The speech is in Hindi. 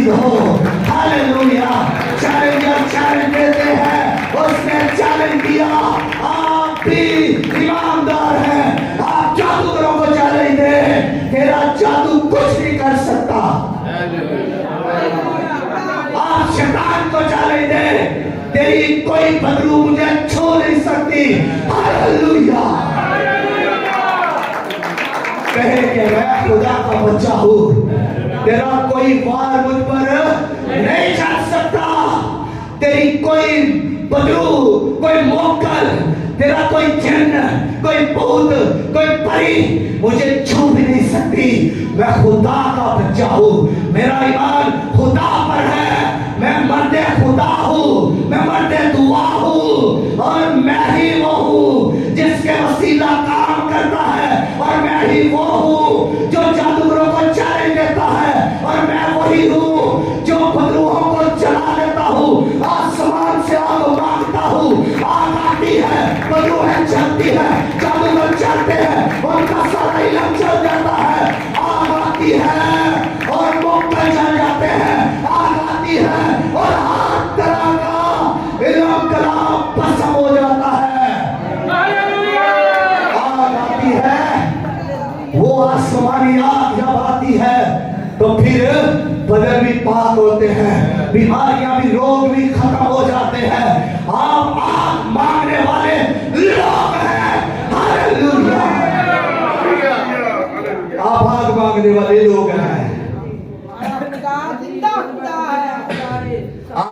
आशीष हो। हालेलुया। चैलेंजर चैलेंज देते हैं, उसने चैलेंज दिया, आप भी ईमानदार हैं, आप जादूगरों को चैलेंज दे, तेरा जादू कुछ नहीं कर सकता। आप शैतान को चैलेंज दे, तेरी कोई बदलू मुझे छू नहीं सकती। हालेलुया। कहे कि मैं खुदा का बच्चा हूं, तेरा कोई वार मुझ पर नहीं चल सकता, तेरी कोई बदलू, कोई मोकल, तेरा कोई जिन्न, कोई भूत, कोई परी मुझे छू भी नहीं सकती। मैं खुदा का बच्चा हूं, मेरा ईमान खुदा पर है, मैं मर्दे खुदा हूं, मैं मर्दे दुआ हूं, और मैं ही वो हूं जिसके वसीला काम करता है, और मैं ही वो हूं जो जादूगरों को चैलेंज देता है, और मैं वही हूं जो बदरूहों को जला देता हूं। आसमान से आग मांगता हूं, आग आती है, बदरूहें चलती है, जादूगर चलते हैं, उनका सारा इलम चल जाता है। आग आती है और मोकल जल जाते हैं, आग आती है और हर तरह का इलम कलाम भस्म हो जाता है। आग आती है, वो आसमानी आग जब आती है तो फिर बदन भी पाक होते हैं, बीमारियां भी, रोग भी खत्म हो जाते हैं। आप आग मांगने वाले लोग हैं। हालेलुया। आप आग मांगने वाले लोग